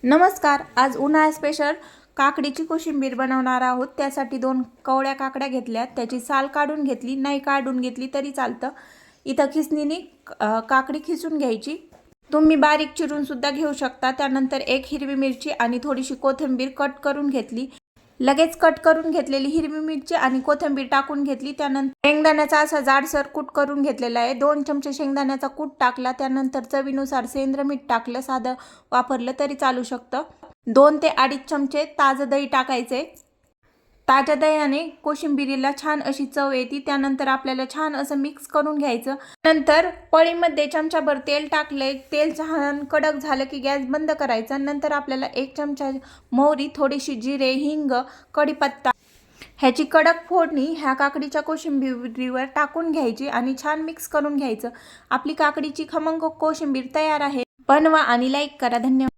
नमस्कार. आज उन्हाळा स्पेशल काकडीची कोशिंबीर बनवणार आहोत. त्यासाठी 2 कवळ्या काकड्या घेतल्या, त्याची साल काढून घेतली, नाही काढून घेतली तरी चालतं. इथं खिसणीने काकडी खिसून घ्यायची. तुम्ही बारीक चिरून सुद्धा घेऊ शकता. त्यानंतर 1 हिरवी मिरची आणि थोडीशी कोथिंबीर कट करून घेतली. लगेच कट करून घेतलेली हिरवी मिरची आणि कोथिंबीर टाकून घेतली. त्यानंतर शेंगदाण्याचा असा जाडसर कूट करून घेतलेला आहे. 2 चमचे शेंगदाण्याचा कूट टाकला. त्यानंतर चवीनुसार सेंद्र मीठ टाकलं, साधं वापरलं तरी चालू शकतं. 2 ते 2.5 चमचे ताजं दही टाकायचे. ताज्या दह्याने कोशिंबिरीला छान अशी चव येते. त्यानंतर आपल्याला छान असं मिक्स करून घ्यायचं. नंतर पळीमध्ये चमचाभर तेल टाकले. तेल छान कडक झालं की गॅस बंद करायचा. नंतर आपल्याला 1 चमचा मोहरी, थोडीशी जिरे, हिंग, कढीपत्ता ह्याची कडक फोडणी ह्या काकडीच्या कोशिंबीरीवर टाकून घ्यायची आणि छान मिक्स करून घ्यायचं. आपली काकडीची खमंग कोशिंबीर तयार आहे. बनवा आणि लाईक करा. धन्यवाद.